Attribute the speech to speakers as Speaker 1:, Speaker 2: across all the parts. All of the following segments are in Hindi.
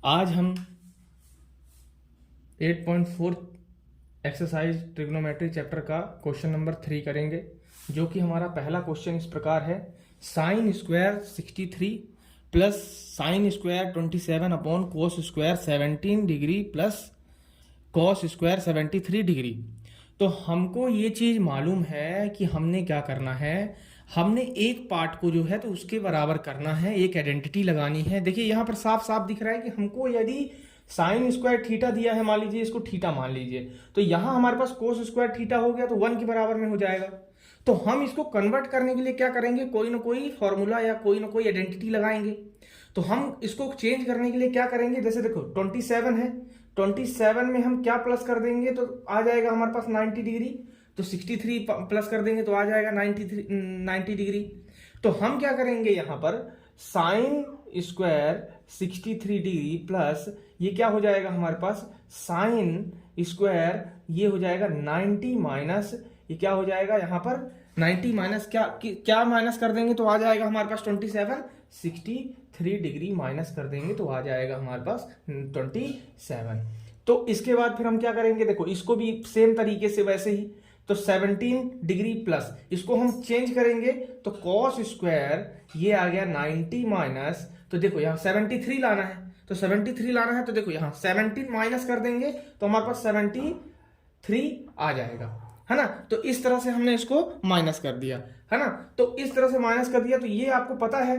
Speaker 1: आज हम 8.4 एक्सरसाइज ट्रिग्नोमेट्री चैप्टर का क्वेश्चन नंबर 3 करेंगे, जो कि हमारा पहला क्वेश्चन इस प्रकार है। Sine square 63 plus sine square 27 upon cos square 17 degree plus cos square 73 degree. तो हमको ये चीज़ मालूम है कि हमने क्या करना है, हमने एक पार्ट को जो है तो उसके बराबर करना है, एक आइडेंटिटी लगानी है। देखिए यहाँ पर साफ साफ दिख रहा है कि हमको यदि साइन स्क्वायर थीटा दिया है, मान लीजिए इसको थीटा मान लीजिए, तो यहाँ हमारे पास कोस स्क्वायर थीटा हो गया तो 1 के बराबर में हो जाएगा। तो हम इसको कन्वर्ट करने के लिए क्या करेंगे, कोई ना कोई फॉर्मूला या कोई ना कोई आइडेंटिटी लगाएंगे। तो हम इसको चेंज करने के लिए क्या करेंगे, जैसे देखो 27 है, 27 में हम क्या प्लस कर देंगे तो आ जाएगा हमारे पास 90 डिग्री। तो 63 प्लस कर देंगे तो आ जाएगा 90 डिग्री। तो हम क्या करेंगे यहाँ पर, साइन स्क्वायर 63 डिग्री प्लस ये क्या हो जाएगा हमारे पास, साइन स्क्वायर ये हो जाएगा 90 माइनस ये क्या हो जाएगा यहाँ पर 90 माइनस क्या माइनस कर देंगे तो आ जाएगा हमारे पास 27, 63 डिग्री माइनस कर देंगे तो आ जाएगा हमारे पास 27। तो इसके बाद फिर हम क्या करेंगे, देखो इसको भी सेम तरीके से वैसे ही, तो 17 डिग्री प्लस इसको हम चेंज करेंगे तो कॉस स्क्वायर ये आ गया 90 माइनस, तो देखो यहाँ 73 लाना है, तो 73 लाना है तो देखो यहाँ 17 माइनस कर देंगे तो हमारे पास 73 आ जाएगा, है ना। तो इस तरह से हमने इसको माइनस कर दिया, है ना। तो इस तरह से माइनस कर दिया, तो ये आपको पता है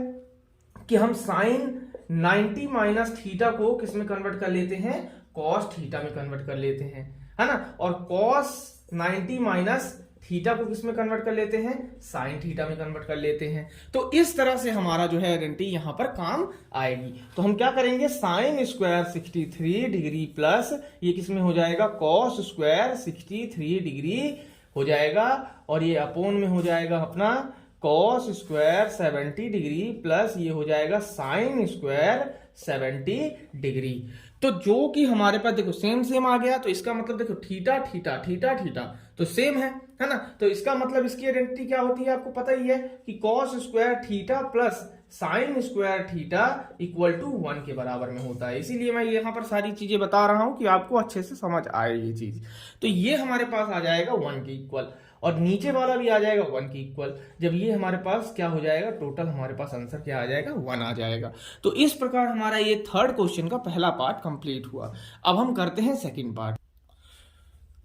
Speaker 1: कि हम साइन 90 माइनस थीटा को किस में कन्वर्ट कर लेते हैं, कॉस थीटा में कन्वर्ट कर लेते हैं, है ना। और कॉस 90 माइनस थीटा को किस में कन्वर्ट कर लेते हैं, साइन थीटा में कन्वर्ट कर लेते हैं। तो इस तरह से हमारा जो है आइडेंटिटी यहां पर काम आएगी। तो हम क्या करेंगे, साइन स्क्वायर 63 डिग्री प्लस ये किस में हो जाएगा, कॉस स्क्वायर 63 डिग्री हो जाएगा, और ये अपोन में हो जाएगा अपना कॉस स्क्वायर 70 डिग्री प्लस ये हो जाएगा साइन स्क्वायर 70 डिग्री। तो जो कि हमारे पास देखो सेम आ गया, तो इसका मतलब देखो थीटा थीटा थीटा थीटा तो सेम है ना। तो इसका मतलब इसकी आइडेंटिटी क्या होती है, आपको पता ही है कि cos square theta plus sine square theta equal to 1 के बराबर में होता है। इसीलिए मैं यहाँ पर सारी चीजें बता रहा हूं कि आपको अच्छे से समझ आए ये चीज। तो ये हमारे पास आ जाएगा 1 के इक्वल, और नीचे वाला भी आ जाएगा 1 के इक्वल। जब ये हमारे पास क्या हो जाएगा, टोटल हमारे पास आंसर क्या आ जाएगा, 1 आ जाएगा। तो इस प्रकार हमारा ये थर्ड क्वेश्चन का पहला पार्ट कंप्लीट हुआ। अब हम करते हैं सेकंड पार्ट।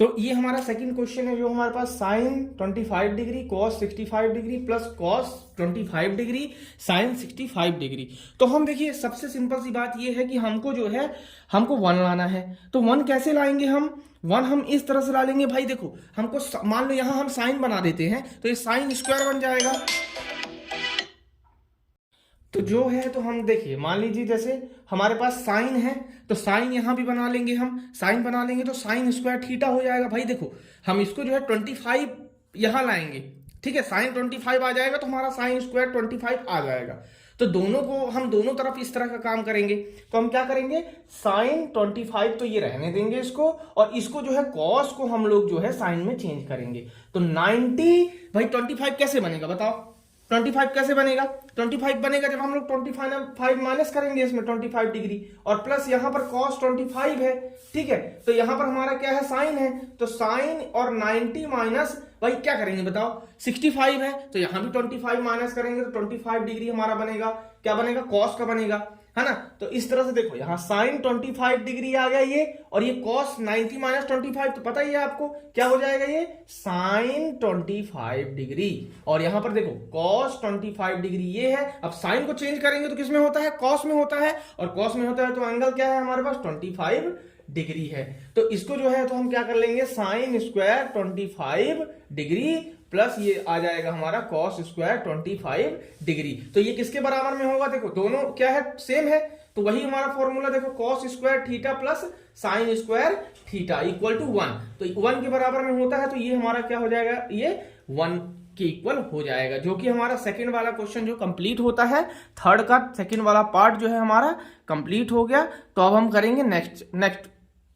Speaker 1: तो ये हमारा सेकंड क्वेश्चन है, जो हमारे पास sine 25 degree cos 65 degree plus cos 25 degree sine 65 degree. तो हम देखिए सबसे सिंपल सी बात ये है कि हमको जो है हमको 1 लाना है। तो 1 कैसे लाएंगे हम, 1 हम इस तरह से ला लेंगे भाई। देखो हमको मान लो यहां हम साइन बना देते हैं, तो ये साइन स्क्वायर बन जाएगा। तो जो है तो हम देखिए मान लीजिए जैसे हमारे पास साइन है, तो साइन यहां भी बना लेंगे, हम साइन बना लेंगे तो साइन स्क्वायर थीटा हो जाएगा। भाई देखो हम इसको जो है 25 यहां लाएंगे, ठीक है, साइन 25 आ जाएगा तो हमारा साइन स्क्वायर 25 आ जाएगा। तो दोनों को हम दोनों तरफ इस तरह का काम करेंगे। तो हम क्या करेंगे, साइन 25 तो ये रहने देंगे इसको, और इसको जो है कॉस को हम लोग जो है साइन में चेंज करेंगे। तो 90 भाई 25 कैसे बनेगा बताओ, 25 कैसे बनेगा, 25 बनेगा जब हम लोग 25 माइनस करेंगे इसमें 25 डिग्री, और प्लस यहां पर cos 25 है, ठीक है। तो यहां पर हमारा क्या है, साइन है, तो साइन और 90 माइनस भाई क्या करेंगे बताओ, 65 है, तो यहां भी 25 माइनस करेंगे तो 25 डिग्री हमारा बनेगा, क्या बनेगा, cos का बनेगा, है ना। तो इस तरह से देखो यहाँ साइन 25 डिग्री आ गया ये, और ये cos 90 माइनस 25 तो पता ही है आपको क्या हो जाएगा, ये साइन 25 डिग्री, और यहां पर देखो cos 25 डिग्री ये है। अब साइन को चेंज करेंगे तो किस में होता है, cos में होता है, और cos में होता है तो एंगल क्या है हमारे पास 25 डिग्री है। तो इसको जो है तो हम क्या कर लेंगे, साइन स्क्वायर 25 डिग्री प्लस ये आ जाएगा हमारा कॉस स्क्वायर 25 डिग्री। तो ये किसके बराबर में होगा, देखो दोनों क्या है, सेम है। तो वही हमारा फॉर्मूला देखो, cos square theta plus sine square theta equal to 1। तो 1 के बराबर में होता है, तो ये हमारा क्या हो जाएगा, ये 1 के इक्वल हो जाएगा। जो कि हमारा सेकंड वाला क्वेश्चन जो कंप्लीट होता है, थर्ड का सेकंड वाला पार्ट जो है हमारा कंप्लीट हो गया। तो अब हम करेंगे नेक्स्ट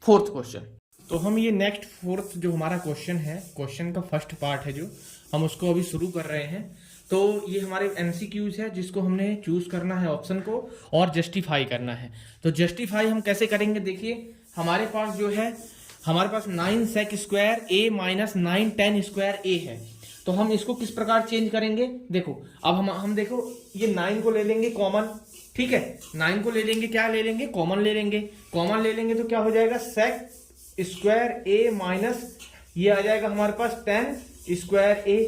Speaker 1: फोर्थ क्वेश्चन। तो हम ये नेक्स्ट फोर्थ जो हमारा क्वेश्चन है, क्वेश्चन का फर्स्ट पार्ट है जो हम उसको अभी शुरू कर रहे हैं। तो ये हमारे एमसीक्यूज है जिसको हमने चूज करना है ऑप्शन को और जस्टिफाई करना है। तो जस्टिफाई हम कैसे करेंगे, देखिए हमारे पास जो है, हमारे पास 9 sec square a minus 9 tan square a है। तो हम इसको किस प्रकार चेंज करेंगे, देखो अब हम देखो ये 9 को ले लेंगे कॉमन, ठीक है, 9 को ले लेंगे, क्या ले लेंगे, कॉमन ले लेंगे। कॉमन ले लेंगे तो क्या हो जाएगा, sec स्क्वायर a माइनस ये आ जाएगा हमारे पास tan स्क्वायर a।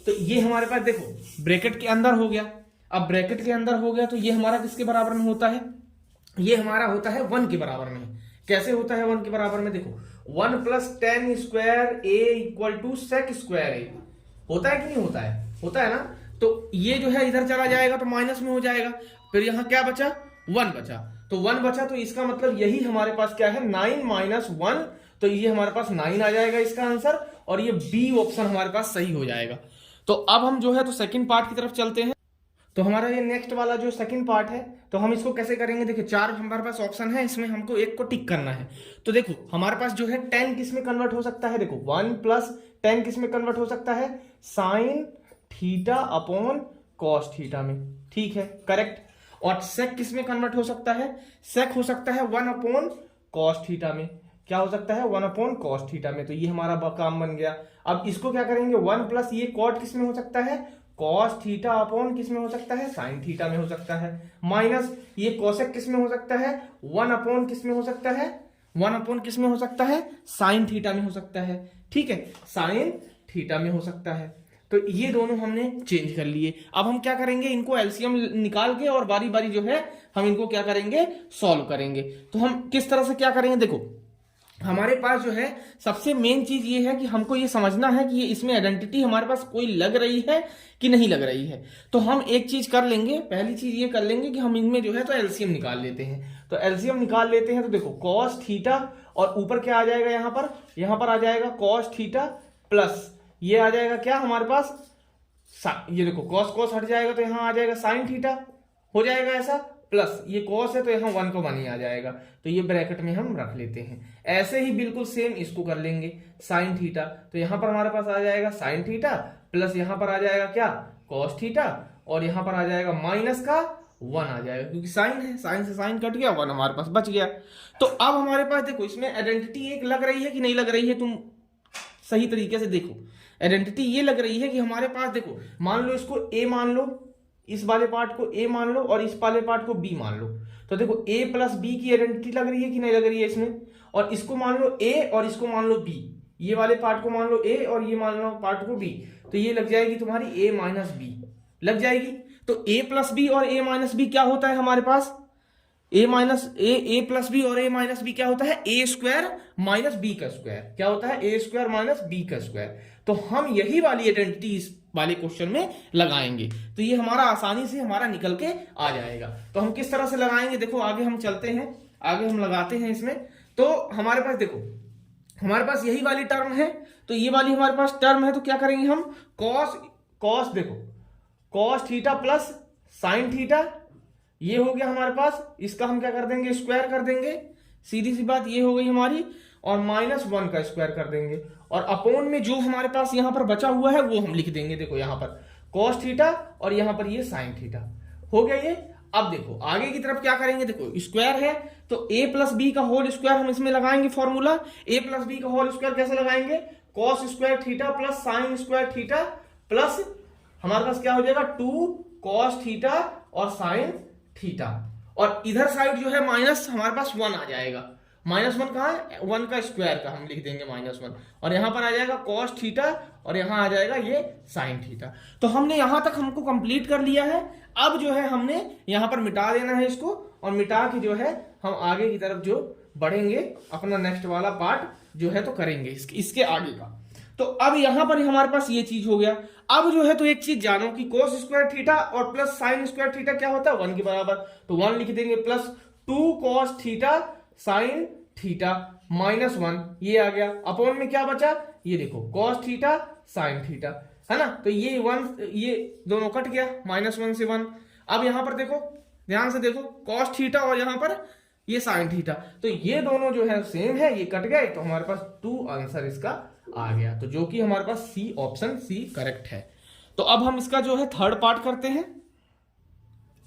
Speaker 1: तो ये हमारे पास देखो ब्रैकेट के अंदर हो गया। अब ब्रैकेट के अंदर हो गया तो ये हमारा किसके बराबर में होता है, ये हमारा होता है 1 के बराबर में। कैसे होता है 1 के बराबर में, देखो 1 plus tan square a equal to sec square a होता है कि नहीं होता है, होता है ना। तो ये जो है इधर चला जाएगा तो माइनस में हो जाएगा, फिर यहाँ क्या बचा, 1 बचा। तो 1 बचा तो इसका मतलब यही हमारे पास क्या है, 9 माइनस 1, तो ये हमारे पास 9 आ जाएगा इसका आंसर, और ये बी ऑप्शन हमारे पास सही हो जाएगा। तो अब हम जो है तो सेकंड पार्ट की तरफ चलते हैं। तो हमारा ये नेक्स्ट वाला जो सेकंड पार्ट है, तो हम इसको कैसे करेंगे, देखिए 4 हमारे पास ऑप्शन है, इसमें हमको एक को टिक करना है। तो देखो हमारे पास जो है tan किस में कन्वर्ट हो सकता है, देखो 1 प्लस tan किस में कन्वर्ट हो सकता है, sine theta upon cos theta में, ठीक है करेक्ट। और sec किस में कन्वर्ट हो सकता है, sec हो सकता है 1 अपॉन कॉस थीटा में, क्या हो सकता है 1 अपॉन कॉस थीटा में। तो ये हमारा काम बन गया। अब इसको क्या करेंगे, 1 प्लस ये कॉट किस में हो सकता है, कॉस थीटा अपॉन किस में हो सकता है, साइन थीटा में हो सकता है, माइनस ये कोसेक किस में हो सकता है, 1 अपॉन किस में हो सकता है, 1 अपॉन किस में हो सकता है, साइन थीटा में हो सकता है, ठीक है, साइन थीटा में हो सकता है। तो ये दोनों हमने चेंज कर लिए। अब हम क्या करेंगे, इनको एलसीएम निकाल के और बारी बारी जो है हम इनको क्या करेंगे, सॉल्व करेंगे। तो हम किस तरह से क्या करेंगे, देखो हमारे पास जो है सबसे मेन चीज ये है कि हमको ये समझना है कि ये इसमें आइडेंटिटी हमारे पास कोई लग रही है कि नहीं लग रही है। तो हम एक चीज कर लेंगे, पहली चीज ये कर लेंगे कि हम इनमें जो है तो एलसीएम निकाल लेते हैं। तो एलसीएम निकाल लेते हैं, तो देखो कॉस थीटा और ऊपर क्या आ जाएगा, यहाँ पर आ जाएगा कॉस थीटा प्लस ये आ जाएगा क्या हमारे पास, ये देखो कॉस कॉस हट जाएगा तो यहाँ आ जाएगा साइन थीटा हो जाएगा ऐसा, प्लस ये कॉस है तो यहाँ 1 को 1 ही आ जाएगा। तो ये ब्रैकेट में हम रख लेते हैं। ऐसे ही बिल्कुल सेम इसको कर लेंगे, साइन थीटा, तो यहाँ पर हमारे पास आ जाएगा साइन थीटा प्लस यहाँ पर आ जाएगा क्या, कॉस थीटा, और यहाँ पर आ जाएगा माइनस का 1 आ जाएगा, क्योंकि साइन है, साइन से साइन कट गया, 1 हमारे पास बच गया। तो अब हमारे पास देखो इसमें आइडेंटिटी एक लग रही है कि नहीं लग रही है, तुम सही तरीके से देखो। आइडेंटिटी ये लग रही है कि हमारे पास देखो, मान लो इसको a मान लो, इस वाले पार्ट को a मान लो और इस वाले पार्ट को b मान लो। तो देखो a प्लस b की आइडेंटिटी लग रही है कि नहीं लग रही है इसमें, और इसको मान लो a और इसको मान लो b, ये वाले पार्ट को मान लो a और ये मान लो पार्ट को b, तो ये लग जाएगी तुम्हारी a माइनस b लग जाएगी। तो a प्लस b और a माइनस b क्या होता है हमारे पास, a minus a plus B और a माइनस बी क्या होता है, a स्क्वायर माइनस बी का स्क्वायर, क्या होता है a स्क्वायर माइनस बी का स्क्वायर। तो हम यही वाली आइडेंटिटी इस वाले क्वेश्चन में लगाएंगे, तो ये हमारा आसानी से हमारा निकल के आ जाएगा। तो हम किस तरह से लगाएंगे, देखो आगे हम चलते हैं, आगे हम लगाते हैं इसमें। तो हमारे पास देखो, हमारे पास यही वाली टर्म है, तो ये वाली हमारे पास टर्म है, तो क्या करेंगे हम, कॉस देखो cos theta plus sine theta, ये हो गया हमारे पास, इसका हम क्या कर देंगे, स्क्वायर कर देंगे, सीधी सी बात ये हो गई हमारी, और माइनस 1 का स्क्वायर कर देंगे, और अपोन में जो हमारे पास यहाँ पर बचा हुआ है वो हम लिख देंगे। देखो यहाँ पर कॉस थीटा और यहाँ पर ये साइन थीटा हो गया ये। अब देखो आगे की तरफ क्या करेंगे, देखो स्क्वायर है तो a प्लस बी का होल स्क्वायर हम इसमें लगाएंगे फॉर्मूला। a प्लस बी का होल स्क्वायर कैसे लगाएंगे, cos square theta plus sine square theta plus हमारे पास क्या हो जाएगा 2 कॉस थीटा और साइन थीटा, और इधर साइड जो है माइनस हमारे पास 1 आ जाएगा, माइनस 1 कहाँ है, 1 का स्क्वायर का हम लिख देंगे माइनस 1, और यहां पर आ जाएगा कॉस थीटा और यहां आ जाएगा ये साइन थीटा। तो हमने यहां तक हमको कंप्लीट कर लिया है। अब जो है हमने यहां पर मिटा देना है इसको, और मिटा के जो है हम आगे की तरफ जो बढ़ेंगे अपना नेक्स्ट वाला पार्ट जो है तो करेंगे इसके आगे का। तो अब यहां पर हमारे पास ये चीज हो गया। अब जो है तो एक चीज जानो कि कोस स्क्वायर थीटा और प्लस साइन स्क्वायर थीटा क्या होता है, 1 के बराबर, तो 1 लिख देंगे plus 2 cos theta sine theta minus 1 ये आ गया, अपॉन में क्या बचा, ये देखो कॉस थीटा साइन थीटा, है ना। तो ये 1 ये दोनों कट गया, माइनस 1 से 1। अब यहां पर देखो ध्यान से देखो, कॉस थीटा और यहां पर ये साइन थीटा, तो ये दोनों जो है सेम है, ये कट गए, तो हमारे पास 2 आंसर इसका आ गया, तो जो कि हमारे पास सी ऑप्शन सी करेक्ट है। तो अब हम इसका जो है थर्ड पार्ट करते हैं।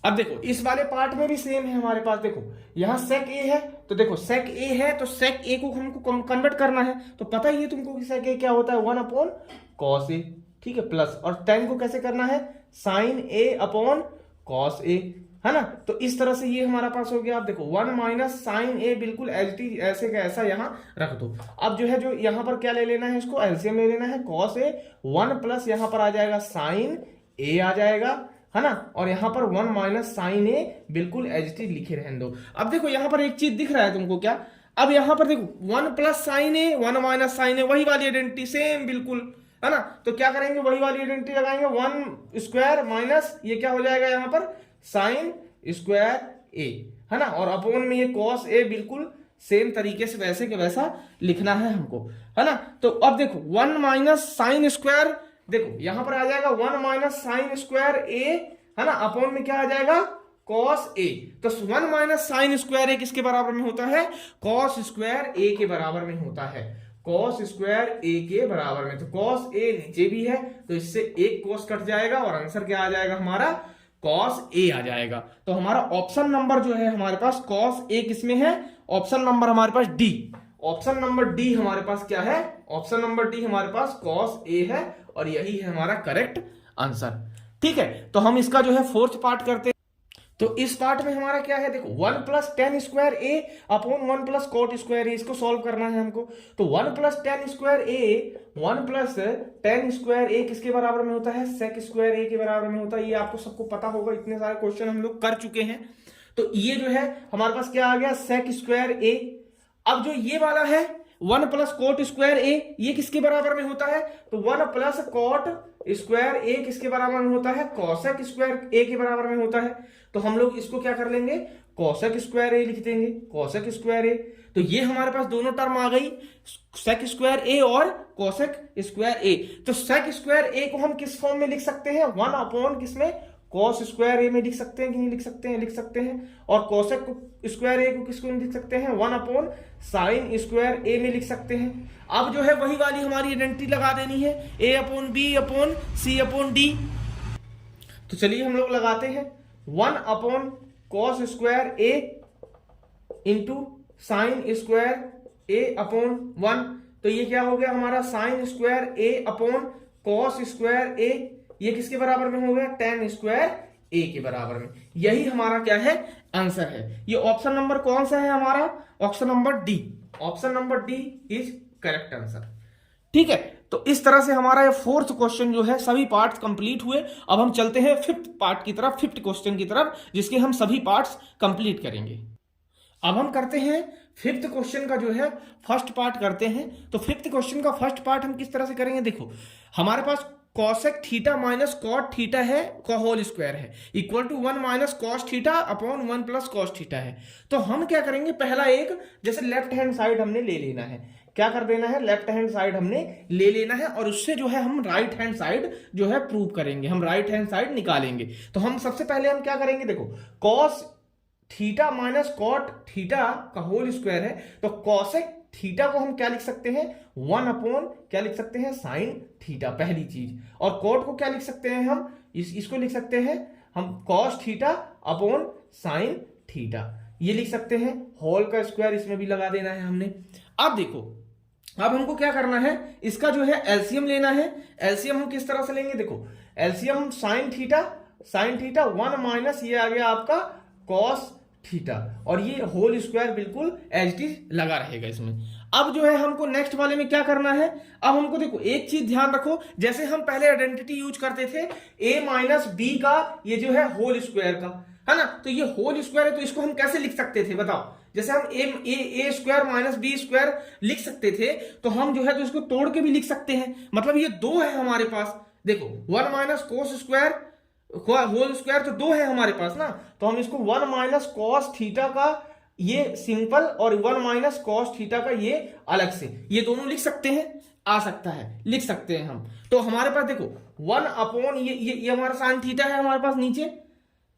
Speaker 1: अब देखो इस वाले पार्ट में भी सेम है हमारे पास, देखो यहां सेक ए है, तो देखो सेक ए है तो सेक ए को हमको कन्वर्ट करना है, तो पता ही है तुमको कि सेक ए क्या होता है, 1/cos ए, ठीक है, प्लस और tan को कैसे करना है, sin a/cos ए, है ना। तो इस तरह से ये हमारा पास हो गया। आप देखो 1 - sin a बिल्कुल ऐसे का ऐसा यहां रख दो। अब जो है जो यहां पर क्या ले लेना है, इसको एलसीएम ले लेना है, cos a 1 प्लस यहां पर आ जाएगा sin a आ जाएगा, है ना, और यहां पर 1 - sin a बिल्कुल एज इट इज लिखे रहने दो। अब देखो यहां पर एक चीज दिख रहा है तुमको क्या, अब यहां पर देखो 1 plus sin a 1 - sin a वही वाली आइडेंटिटी सेम बिल्कुल, है ना। तो क्या करेंगे, वही वाली आइडेंटिटी लगाएंगे, 1 स्क्वायर माइनस ये क्या हो जाएगा यहाँ पर साइन स्क्वायर ए, है ना, और अपोन में ये cos a बिल्कुल सेम तरीके से वैसे के वैसा लिखना है हमको, है ना। तो अब देखो 1 माइनस साइन स्क्वायर, देखो यहां पर आ जाएगा 1 माइनस साइन स्क्वायर ए, है ना, अपोन में क्या आ जाएगा cos a। तो 1 माइनस साइन स्क्वायर ए किसके बराबर में होता है, cos स्क्वायर ए के बराबर में होता है, cos स्क्वायर ए के बराबर में। तो cos a नीचे भी है तो इससे एक cos कट जाएगा और आंसर क्या आ जाएगा हमारा, cos a आ जाएगा। तो हमारा ऑप्शन नंबर जो है हमारे पास cos a किसमें है, ऑप्शन नंबर हमारे पास डी, ऑप्शन नंबर डी हमारे पास क्या है, ऑप्शन नंबर डी हमारे पास cos a है और यही है हमारा करेक्ट आंसर। ठीक है, तो हम इसका जो है फोर्थ पार्ट करते हैं। तो इस पार्ट में हमारा क्या है, देखो 1 प्लस tan स्क्वायर ए अपॉन 1 प्लस कॉट स्क्वायर ए, इसको सॉल्व करना है हमको। तो 1 प्लस tan स्क्वायर ए 1 प्लस tan स्क्वायर ए किसके बराबर में होता है, सेक स्क्वायर ए के बराबर में होता है। ये आपको सबको पता होगा, इतने सारे क्वेश्चन हम लोग कर चुके हैं। तो ये जो है हमारे पास क्या आ गया, सेक स्क्वायर ए। अब जो ये वाला है 1 प्लस कॉट स्क्वायर ए, ये किसके बराबर में होता है, तो 1 प्लस कॉट स्क्वायर ए किसके बराबर में होता है, कॉसेक स्क्वायर ए के बराबर में होता है। तो हम लोग इसको क्या कर लेंगे, कॉसेक स्क्वायर ए लिख देंगे, कॉसेक स्क्वायर ए। तो ये हमारे पास दोनों टर्म आ गई, सेक स्क्वायर ए और कॉसेक स्क्वायर ए। तो सेक स्क्वायर ए को हम किस फॉर्म में लिख सकते हैं, 1 अपॉन किसमें, कॉस स्क्वायर ए में लिख सकते हैं कि नहीं लिख सकते हैं, लिख सकते हैं। और कॉसेक स्क्वायर ए को किसको लिख सकते हैं, 1 अपॉन साइन स्क्वायर ए में लिख सकते हैं। अब जो है वही वाली हमारी आइडेंटिटी लगा देनी है, ए अपॉन बी अपॉन सी अपॉन डी। तो चलिए हम लोग लगाते हैं, 1 अपॉन कॉस स्क्वायर ए इंटू साइन स्क्वायर ए अपॉन 1। तो ये क्या हो गया हमारा, साइन स्क्वायर ए अपॉन कॉस स्क्वायर ए, ये किसके बराबर में हो गया, tan स्क्वायर ए के बराबर में। यही हमारा क्या है, आंसर है। ये ऑप्शन नंबर कौन सा है हमारा, option number D, option number D is correct answer. ठीक है, तो इस तरह से हमारा ये फोर्थ क्वेश्चन जो है सभी पार्ट्स कंप्लीट हुए। अब हम चलते हैं फिफ्थ पार्ट की तरफ, फिफ्थ क्वेश्चन की तरफ, जिसके हम सभी पार्ट्स कंप्लीट करेंगे। अब हम करते हैं फिफ्थ क्वेश्चन का जो है फर्स्ट पार्ट करते हैं। तो फिफ्थ क्वेश्चन का फर्स्ट पार्ट हम किस तरह से करेंगे, देखो हमारे पास cosec theta minus cot theta है का होल स्क्वायर है equal to 1 minus cos theta upon 1 plus cos theta है। तो हम क्या करेंगे, पहला एक जैसे लेफ्ट हैंड साइड हमने ले लेना है, क्या कर देना है, लेफ्ट हैंड साइड हमने ले लेना है और उससे जो है हम राइट हैंड साइड जो है प्रूव करेंगे, हम राइट हैंड साइड निकालेंगे। तो हम सबसे पहले हम क्या करेंगे, देखो cos theta minus cot theta का होल स्क्वायर है, तो कॉसेक थीटा को हम क्या लिख सकते हैं, 1 अपॉन क्या लिख सकते हैं, साइन थीटा, पहली चीज। और कॉट को क्या लिख सकते हैं हम, इसको लिख सकते हैं हम cos theta upon sine theta, ये लिख सकते हैं। होल का स्क्वायर इसमें भी लगा देना है हमने। अब देखो, अब हमको क्या करना है, इसका जो है एलसीएम लेना है। एलसीएम हम किस तरह से लेंगे, देखो एलसीएम साइन थीटा 1 माइनस ये आ गया आपका कॉस थीटा, और ये होल स्क्वायर बिल्कुल एज इट इज लगा रहेगा इसमें। अब जो है हमको नेक्स्ट वाले में क्या करना है, अब हमको देखो एक चीज ध्यान रखो, जैसे हम पहले आइडेंटिटी यूज करते थे a माइनस बी का, ये जो है होल स्क्वायर का, है ना। तो ये होल स्क्वायर है, तो इसको हम कैसे लिख सकते थे बताओ, जैसे हम ए स्क्वायर माइनस बी स्क्वायर लिख सकते थे, तो हम जो है तो इसको तोड़ के भी लिख सकते हैं। मतलब ये 2 है हमारे पास, देखो 1 minus cos square whole square तो 2 है हमारे पास ना, तो हम इसको 1 माइनस कॉस थीटा का ये सिंपल और 1 माइनस कॉस थीटा का ये अलग से, ये दोनों लिख सकते हैं, आ सकता है, लिख सकते हैं हम। तो हमारे पास देखो 1 अपॉन ये हमारा साइन थीटा है हमारे पास नीचे,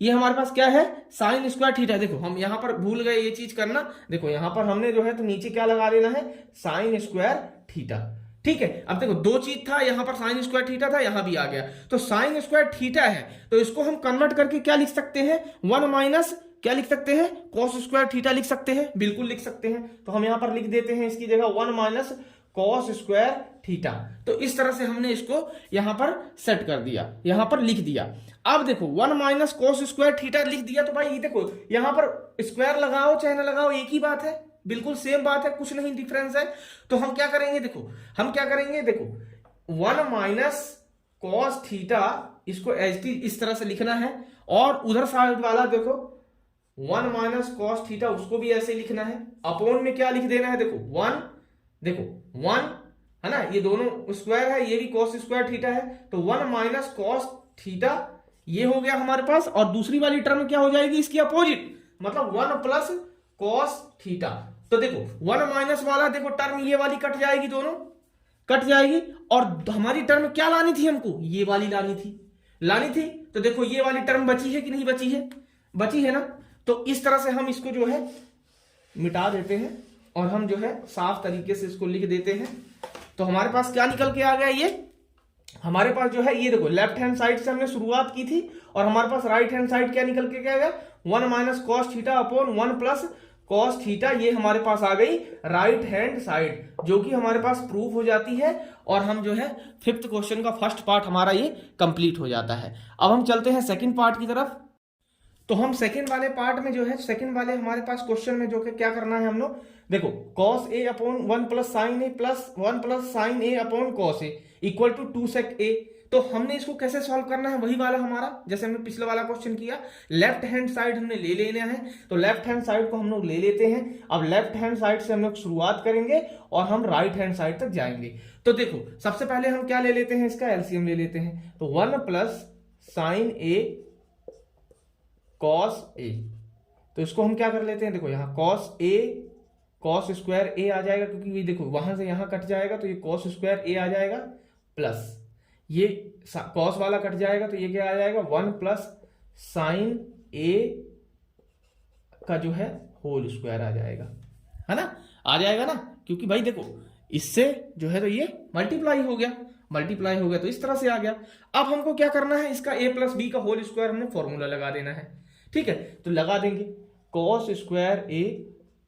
Speaker 1: ये हमारे पास क्या है, साइन स्क्वायर थीटा। देखो हम यहां पर भूल गए ये चीज करना, देखो यहां पर हमने जो है तो नीचे क्या लगा लेना है, साइन स्क्वायर थीटा, ठीक है, अब देखो दो चीज था, यहां पर साइन स्क्वायर थीटा था, यहां भी आ गया, तो साइन स्क्वायर थीटा है तो इसको हम कन्वर्ट करके क्या लिख सकते हैं, वन माइनस क्या लिख सकते हैं, कॉस स्क्वायर थीटा लिख सकते हैं, बिल्कुल लिख सकते हैं। तो हम यहां पर लिख देते हैं इसकी जगह one minus cos square theta. तो इस तरह से हमने इसको यहां पर सेट कर दिया, यहां पर लिख दिया। अब देखो one minus cos square theta लिख दिया, तो भाई ये देखो यहां पर स्क्वायर लगाओ चाहे ना लगाओ एक ही बात है, बिल्कुल सेम बात है, कुछ नहीं डिफरेंस है। तो हम क्या करेंगे, देखो हम क्या करेंगे, देखो वन माइनस कॉस थीटा इसको एच इस तरह से लिखना है, और उधर साइड वाला देखो वन माइनस कॉस थीटा उसको भी ऐसे लिखना है। अपोन में क्या लिख देना है, देखो वन, देखो वन है ना, ये दोनों स्क्वायर है, ये भी कॉस स्क्वायर थीटा है, तो वन माइनस कॉस थीटा ये हो गया हमारे पास, और दूसरी वाली टर्म क्या हो जाएगी इसकी अपोजिट, मतलब वन प्लस कॉस थीटा। तो देखो वन माइनस वाला देखो टर्म ये वाली कट जाएगी, दोनों कट जाएगी, और हमारी टर्म क्या लानी थी, हमको ये वाली लानी थी। तो देखो ये वाली टर्म बची है कि नहीं बची है, बची है ना। तो इस तरह से हम इसको जो है मिटा देते हैं, और हम जो है साफ तरीके से इसको लिख देते हैं। तो हमारे पास क्या निकल के आ गया, ये हमारे पास जो है ये देखो लेफ्ट हैंड साइड से हमने शुरुआत की थी, और हमारे पास राइट हैंड साइड क्या निकल के क्या गया, one minus cos theta upon one plus cos theta, ये हमारे पास आ गई राइट हैंड साइड, जो कि हमारे पास प्रूफ हो जाती है, और हम जो है फिफ्थ क्वेश्चन का फर्स्ट पार्ट हमारा ये कंप्लीट हो जाता है। अब हम चलते हैं सेकंड पार्ट की तरफ। तो हम सेकंड वाले पार्ट में जो है, सेकंड वाले हमारे पास क्वेश्चन में जो कि क्या करना है हम लोग, देखो cos a upon one plus sine A plus one plus sine A upon cos A equal to two sec A. तो हमने इसको कैसे सॉल्व करना है, वही वाला हमारा जैसे हमने पिछले वाला क्वेश्चन किया, लेफ्ट हैंड साइड हमने ले लेना है। तो लेफ्ट हैंड साइड को हम लोग ले लेते हैं। अब लेफ्ट हैंड साइड से हम लोग शुरुआत करेंगे और हम राइट हैंड साइड तक जाएंगे। तो देखो सबसे पहले हम क्या ले लेते हैं, इसका एलसीएम ले लेते हैं। तो one plus sine A cos A, तो इसको हम क्या कर लेते हैं, देखो यहाँ कॉस ए कॉस स्क्वायर ए आ जाएगा, क्योंकि ये देखो वहां से यहां कट जाएगा, तो ये कॉस स्क्वायर ए आ जाएगा, प्लस ये कॉस वाला कट जाएगा, तो ये क्या आ जाएगा, वन प्लस साइन ए का जो है होल स्क्वायर आ जाएगा, है ना, आ जाएगा ना, क्योंकि भाई देखो इससे जो है तो ये मल्टीप्लाई हो गया, तो इस तरह से आ गया। अब हमको क्या करना है, इसका a प्लस बी का होल स्क्वायर हमने फॉर्मूला लगा देना है, ठीक है। तो लगा देंगे कॉस स्क्वायर ए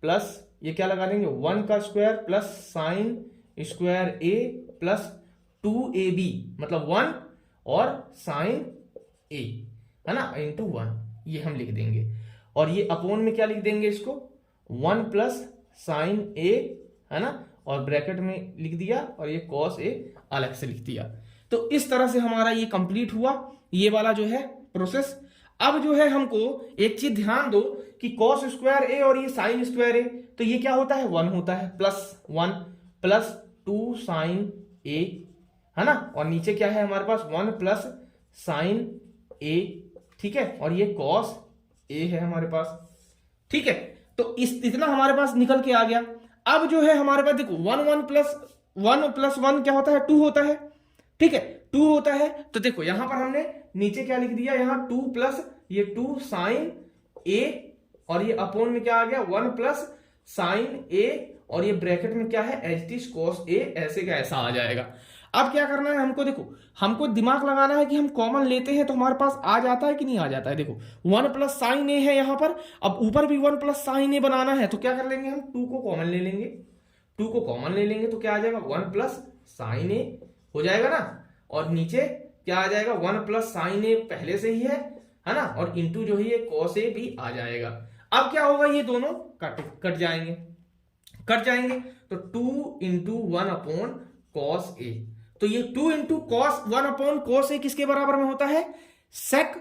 Speaker 1: प्लस ये क्या लगा देंगे, वन का square plus sine square A plus two A B, मतलब वन और साइन ए, है ना, इंटू वन, ये हम लिख देंगे। और ये अपोन में क्या लिख देंगे इसको, वन प्लस साइन ए, है ना, और ब्रैकेट में लिख दिया, और ये कॉस ए अलग से लिख दिया। तो इस तरह से हमारा ये कंप्लीट हुआ, ये वाला जो है प्रोसेस। अब जो है हमको एक चीज ध्यान दो कि कॉस स्क्वायर ए और ये साइन स्क्वायर ए, तो ये क्या होता है, वन होता है, plus one plus two sine A, है ना, और नीचे क्या है हमारे पास, वन प्लस साइन ए, ठीक है, और ये कॉस ए है हमारे पास, ठीक है। तो इतना हमारे पास निकल के आ गया। अब जो है हमारे पास देखो वन प्लस वन क्या होता है, टू होता है, ठीक है, टू होता है। तो देखो यहां पर हमने नीचे क्या लिख दिया, यहां टू प्लस ये टू साइन ए, और ये अपोन में क्या आ गया, वन प्लस साइन ए, और ये ब्रैकेट में क्या है, एच टी कॉस ए, ऐसे का ऐसा आ जाएगा। अब क्या करना है हमको, देखो हमको दिमाग लगाना है कि हम कॉमन लेते हैं तो हमारे पास आ जाता है कि नहीं आ जाता है। देखो वन प्लस साइन ए है यहां पर, अब ऊपर भी वन प्लस साइन ए बनाना है, तो क्या कर लेंगे हम, टू को कॉमन ले लेंगे, तो क्या आ जाएगा, वन प्लस साइन ए हो जाएगा ना, और नीचे क्या आ जाएगा, वन प्लस साइन ए पहले से ही है ना, और इंटू जो है ये कॉस ए भी आ जाएगा। अब क्या होगा, ये दोनों कट जाएंगे, तो two into one upon cos A, तो ये two into cos one upon cos A किसके बराबर में होता है, सेक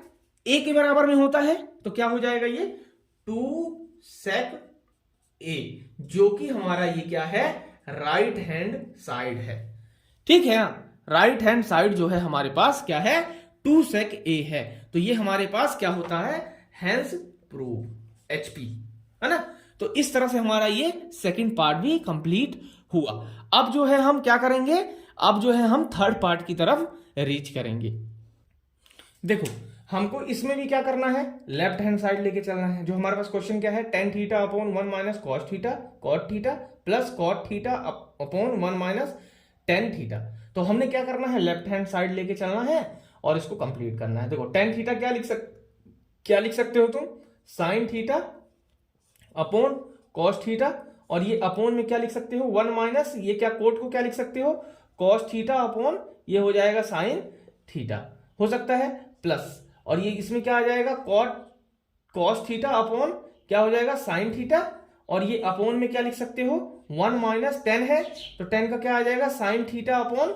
Speaker 1: ए के बराबर में होता है। तो क्या हो जाएगा, ये टू सेक ए, जो कि हमारा ये क्या है, राइट हैंड साइड है, ठीक है। राइट हैंड साइड जो है हमारे पास क्या है, टू सेक ए है, तो ये हमारे पास क्या होता है, हेंस प्रूव एचपी, है ना। तो इस तरह से हमारा ये सेकंड पार्ट भी कंप्लीट हुआ। अब जो है हम क्या करेंगे, अब जो है हम थर्ड पार्ट की तरफ रीच करेंगे। देखो हमको इसमें भी क्या करना है, लेफ्ट हैंड साइड लेके चलना है। जो हमारे पास क्वेश्चन क्या है, tan theta upon one minus cos theta cot theta plus cot theta upon one minus tan theta. तो हमने क्या करना है, लेफ्ट हैंड साइड लेके चलना है और इसको कंप्लीट करना है। देखो टेन थीटा क्या लिख सकते हो तुम, sine theta upon cos theta, और ये अपॉन में क्या लिख सकते हो, वन माइनस ये क्या कोट को क्या लिख सकते हो, कॉस थीटा अपॉन ये हो जाएगा साइन थीटा, हो सकता है प्लस, और ये इसमें क्या आ जाएगा कॉस थीटा अपॉन क्या हो जाएगा साइन थीटा, और ये अपॉन में क्या लिख सकते हो, वन माइनस टेन है तो टेन का क्या आ जाएगा sine theta upon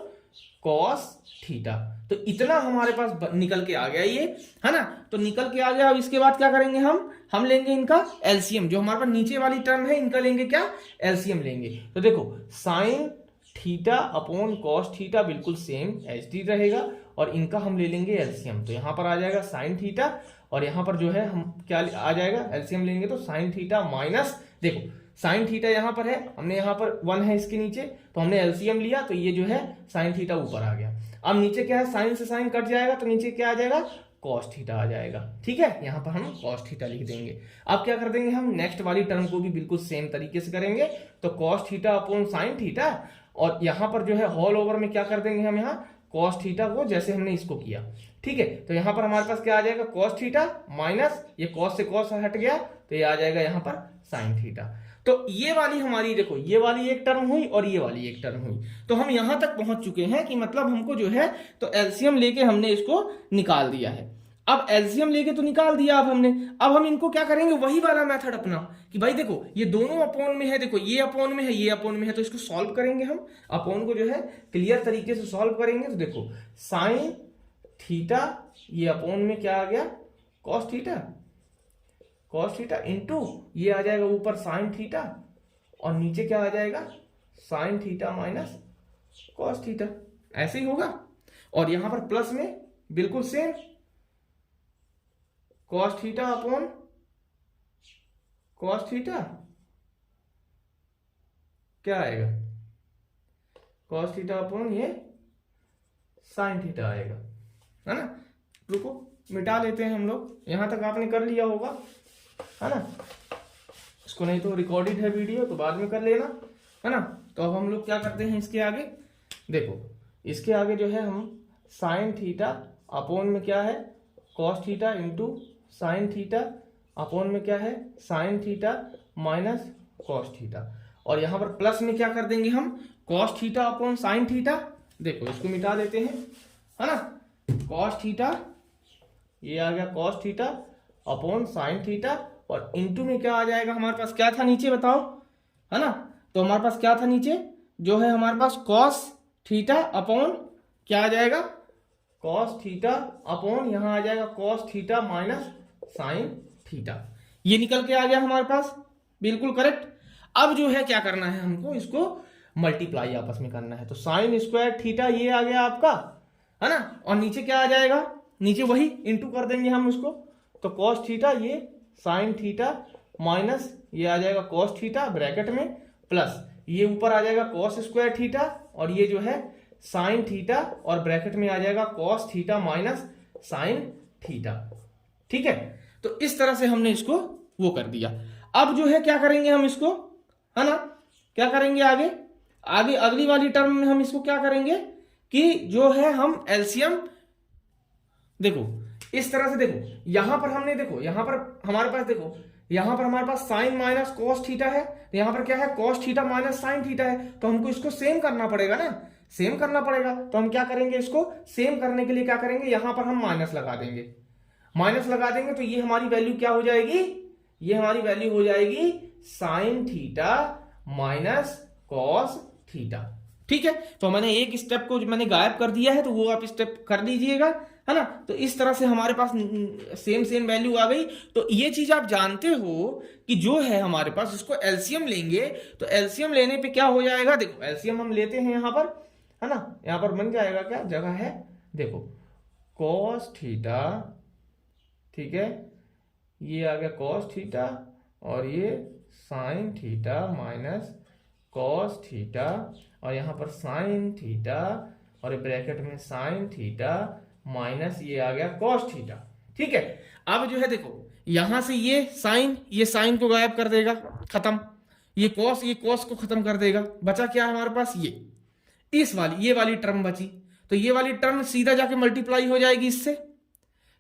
Speaker 1: cos theta. तो इतना हमारे पास निकल के आ गया ये, है ना। तो निकल के आ गया। अब इसके बाद क्या करेंगे हम लेंगे इनका एलसीएम, जो हमारे पास नीचे वाली टर्म है इनका लेंगे क्या, एलसीएम लेंगे। तो देखो sine theta upon cos theta बिल्कुल सेम एच डी रहेगा, और इनका हम ले लेंगे एलसीएम। तो यहां पर आ जाएगा साइन थीटा, और यहां पर जो है हम क्या आ जाएगा एलसीएम लेंगे तो साइन थीटा माइनस, देखो साइन थीटा यहां पर है, हमने यहां पर वन है इसके नीचे, तो हमने एलसीएम लिया तो ये जो है साइन थीटा ऊपर आ गया। अब नीचे क्या है, साइन से साइन कट जाएगा तो नीचे क्या आ जाएगा, कॉस थीटा आ जाएगा। ठीक है, यहां पर हम कॉस थीटा लिख देंगे। अब क्या कर देंगे हम, नेक्स्ट वाली टर्म को भी बिल्कुल सेम तरीके से करेंगे। तो cos theta upon sine theta, और यहां पर जो है होल ओवर में क्या कर देंगे हम, यहाँ कॉस थीटा को जैसे हमने इसको किया। ठीक है, तो यहां पर हमारे पास क्या आ जाएगा, कॉस थीटा माइनस ये कॉस से कॉस हट गया तो ये आ जाएगा यहां पर साइन थीटा। तो ये वाली हमारी देखो, ये वाली एक टर्म हुई और ये वाली एक टर्म हुई। तो हम यहां तक पहुंच चुके हैं कि मतलब हमको जो है तो एलसीएम लेके हमने इसको निकाल दिया है। अब एलसीएम लेके तो निकाल दिया अब हमने, अब हम इनको क्या करेंगे, वही वाला मेथड अपना कि भाई देखो ये दोनों अपॉन में है, देखो ये अपॉन में है ये अपॉन में है, तो इसको सॉल्व करेंगे हम, अपॉन को जो है क्लियर तरीके से सॉल्व करेंगे। तो देखो साइन थीटा ये अपॉन में क्या आ गया, कॉस थीटा इंटू ये आ जाएगा ऊपर साइन थीटा, और नीचे क्या आ जाएगा sine theta minus cos theta, ऐसे ही होगा। और यहां पर प्लस में बिल्कुल same cos theta upon cos theta क्या आएगा, कॉस थीटा अपॉन ये साइन थीटा आएगा, है ना। रुको मिटा लेते हैं हम लोग, यहां तक आपने कर लिया होगा, है ना। इसको नहीं तो रिकॉर्डेड है वीडियो तो बाद में कर लेना, है ना। तो अब हम लोग क्या करते हैं इसके आगे, देखो इसके आगे जो है हम साइन थीटा अपॉन में क्या है cos theta into sine theta upon में क्या है sine theta minus cos theta, और यहां पर प्लस में क्या कर देंगे हम cos theta upon sine theta. देखो इसको मिटा देते हैं, है ना। कॉस थीटा ये आ गया cos theta upon sine theta, और इंटू में क्या आ जाएगा हमारे पास, क्या था नीचे बताओ, है ना। तो हमारे पास क्या था नीचे, जो है हमारे पास कॉस थीटा अपॉन क्या आ जाएगा, कॉस थीटा अपॉन यहां आ जाएगा cos theta minus sine theta. ये निकल के आ गया हमारे पास, बिल्कुल करेक्ट। अब जो है क्या करना है हमको, इसको मल्टीप्लाई आपस में करना है। तो साइन स्क्वायर थीटा ये आ गया आपका, है ना, और नीचे क्या आ जाएगा, नीचे वही इंटू कर देंगे हम उसको। तो कॉस थीटा ये साइन थीटा माइनस ये आ जाएगा कॉस थीटा ब्रैकेट में, प्लस ये ऊपर आ जाएगा कॉस स्क्वायर थीटा, और ये जो है साइन थीटा, और ब्रैकेट में आ जाएगा cos theta minus sine theta. ठीक है, तो इस तरह से हमने इसको वो कर दिया। अब जो है क्या करेंगे हम इसको, है ना, क्या करेंगे आगे अगली वाली टर्म में हम इसको क्या करेंगे कि जो है हम एलसीएम, देखो इस तरह से, देखो यहां पर हमने, देखो यहां पर हमारे पास, देखो यहां पर हमारे पास साइन माइनस कॉस थीटा है, तो यहां पर क्या है cos theta minus sine theta है, तो हमको इसको सेम करना पड़ेगा ना, सेम करना पड़ेगा। तो हम क्या करेंगे, इसको सेम करने के लिए क्या करेंगे, यहां पर हम माइनस लगा देंगे, माइनस लगा देंगे तो ये हमारी वैल्यू क्या हो जाएगी, ये हमारी वैल्यू हो जाएगी sine theta minus cos theta. ठीक है, तो मैंने एक स्टेप को मैंने गायब कर दिया है, तो वो आप स्टेप कर लीजिएगा, है ना। तो इस तरह से हमारे पास सेम वैल्यू आ गई। तो ये चीज आप जानते हो कि जो है हमारे पास, इसको एलसीएम लेंगे तो एलसीएम लेने पे क्या हो जाएगा, देखो एलसीएम हम लेते हैं यहां पर, है ना, यहां पर बन जाएगा क्या जगह है, देखो कॉस थीटा, ठीक है, ये आ गया कॉस थीटा, और ये sine theta minus cos theta, और यहां पर साइन थीटा, और ब्रैकेट में साइन थीटा माइनस ये आ गया कॉस थीटा। ठीक है, अब जो है देखो यहां से ये साइन को गायब कर देगा, खत्म, ये कॉस को खत्म कर देगा, बचा क्या है हमारे पास, ये इस वाली ये वाली टर्म बची, तो ये वाली टर्म सीधा जाके मल्टीप्लाई हो जाएगी इससे,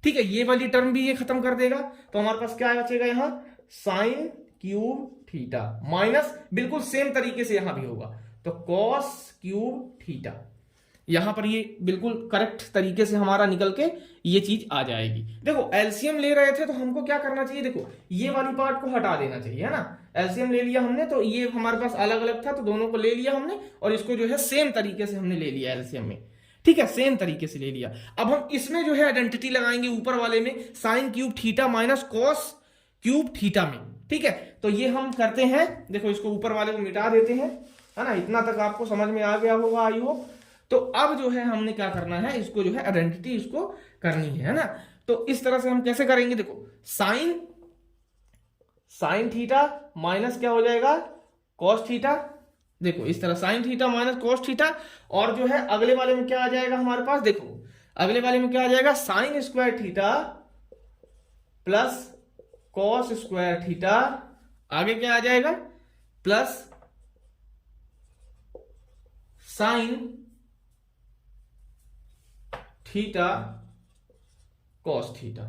Speaker 1: ठीक है। ये वाली टर्म भी ये खत्म कर देगा, तो हमारे पास क्या बचेगा यहां, साइन क्यूब थीटा माइनस बिल्कुल सेम तरीके से यहां भी होगा, तो कॉस क्यूब थीटा। यहां पर ये बिल्कुल करेक्ट तरीके से हमारा निकल के ये चीज आ जाएगी। देखो एलसीएम ले रहे थे तो हमको क्या करना चाहिए, देखो ये वाली पार्ट को हटा देना चाहिए, है ना। एलसीएम ले लिया हमने, तो ये हमारे पास अलग अलग था, तो दोनों को ले लिया हमने और इसको जो है सेम तरीके से हमने ले लिया एलसीएम में, ठीक है, सेम तरीके से ले लिया। अब हम इसमें जो है आइडेंटिटी लगाएंगे ऊपर वाले में, sine cube theta minus cos cube theta में, ठीक है। तो ये हम करते हैं, देखो इसको ऊपर वाले को मिटा देते हैं, है ना। इतना तक आपको समझ में आ गया होगा आई होप। तो अब जो है हमने क्या करना है, इसको जो है आइडेंटिटी इसको करनी है ना। तो इस तरह से हम कैसे करेंगे, देखो साइन थीटा माइनस क्या हो जाएगा, कॉस थीटा। देखो इस तरह sine theta minus cos theta, और जो है अगले वाले में क्या आ जाएगा हमारे पास, देखो अगले वाले में क्या आ जाएगा, sign square theta plus cos square theta, आगे क्या आ जाएगा, plus sine theta cos theta,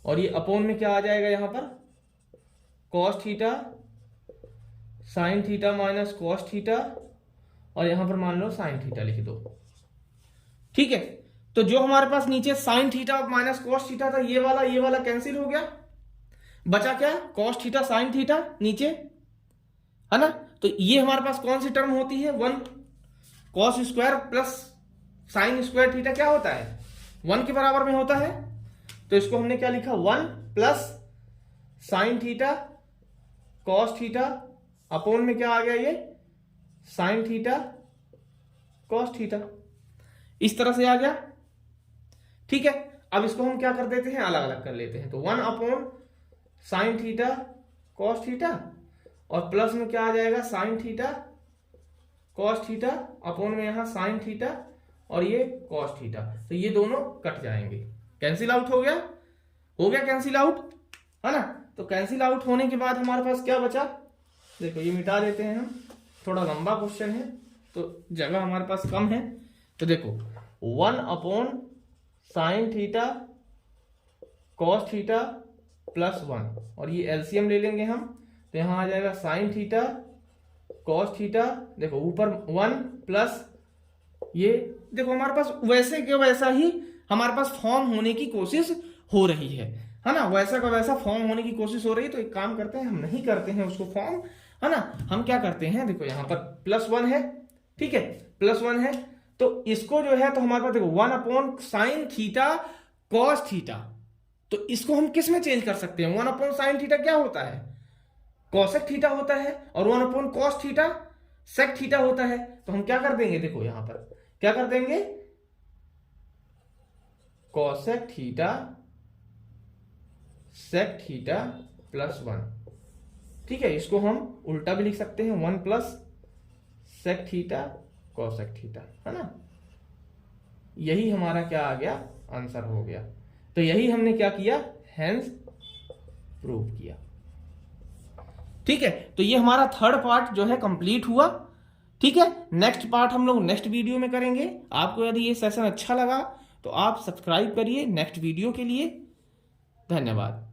Speaker 1: और ये अपोन में क्या आ जाएगा यहां पर, cos theta sine theta minus cos theta, और यहां पर मान लो साइन थीटा लिख दो, ठीक है। तो जो हमारे पास नीचे sine theta minus cos theta था, ये वाला कैंसिल हो गया, बचा क्या, कॉस थीटा साइन थीटा नीचे, है ना। तो ये हमारे पास कौन सी टर्म होती है, 1 cos square plus sine square theta क्या होता है, 1 के बराबर में होता है। तो इसको हमने क्या लिखा, 1 plus sine theta cos theta, upon में क्या आ गया, ये साइन थीटा कॉस थीटा, इस तरह से आ गया, ठीक है। अब इसको हम क्या कर देते हैं, अलग अलग कर लेते हैं। तो 1 upon sine theta cos theta, और प्लस में क्या आ जाएगा, sine theta cos theta, upon में यहां साइन थीटा और ये कॉस थीटा। तो ये दोनों कट जाएंगे, कैंसिल आउट हो गया कैंसिल आउट, है ना। तो कैंसिल आउट होने के बाद हमारे पास क्या बचा, देखो ये मिटा देते हैं हम, थोड़ा लंबा क्वेश्चन है तो जगह हमारे पास कम है। तो देखो 1 upon sine theta cos theta plus 1, और ये एलसीएम ले लेंगे हम, तो यहां आ जाएगा साइन थीटा कॉस थीटा, देखो ऊपर 1 प्लस ये, देखो हमारे पास वैसे के वैसा ही हमारे पास फॉर्म होने की कोशिश हो रही है ना, वैसा का वैसा फॉर्म होने की कोशिश हो रही है। तो एक काम करते हैं, हम नहीं करते हैं उसको फॉर्म, है ना। हम क्या करते हैं, देखो यहां पर +1 है, ठीक है, +1 है, तो इसको जो है, तो हमारे पास देखो 1 upon sine theta cos theta, तो इसको हम किस में चेंज कर सकते हैं, 1 अपॉन साइन थीटा क्या होता है, कॉसेक थीटा होता है, और 1 upon cos theta sec theta होता है। तो हम क्या कर देंगे, देखो यहां पर क्या कर देंगे, कॉसेक थीटा सेक थीटा +1, ठीक है। इसको हम उल्टा भी लिख सकते हैं, 1 plus sec theta cosec theta, है ना। यही हमारा क्या आ गया, आंसर हो गया। तो यही हमने क्या किया, हेंस प्रूव किया, ठीक है। तो ये हमारा थर्ड पार्ट जो है कंप्लीट हुआ, ठीक है। नेक्स्ट पार्ट हम लोग नेक्स्ट वीडियो में करेंगे। आपको यदि ये सेशन अच्छा लगा तो आप सब्सक्राइब करिए नेक्स्ट वीडियो के लिए। धन्यवाद।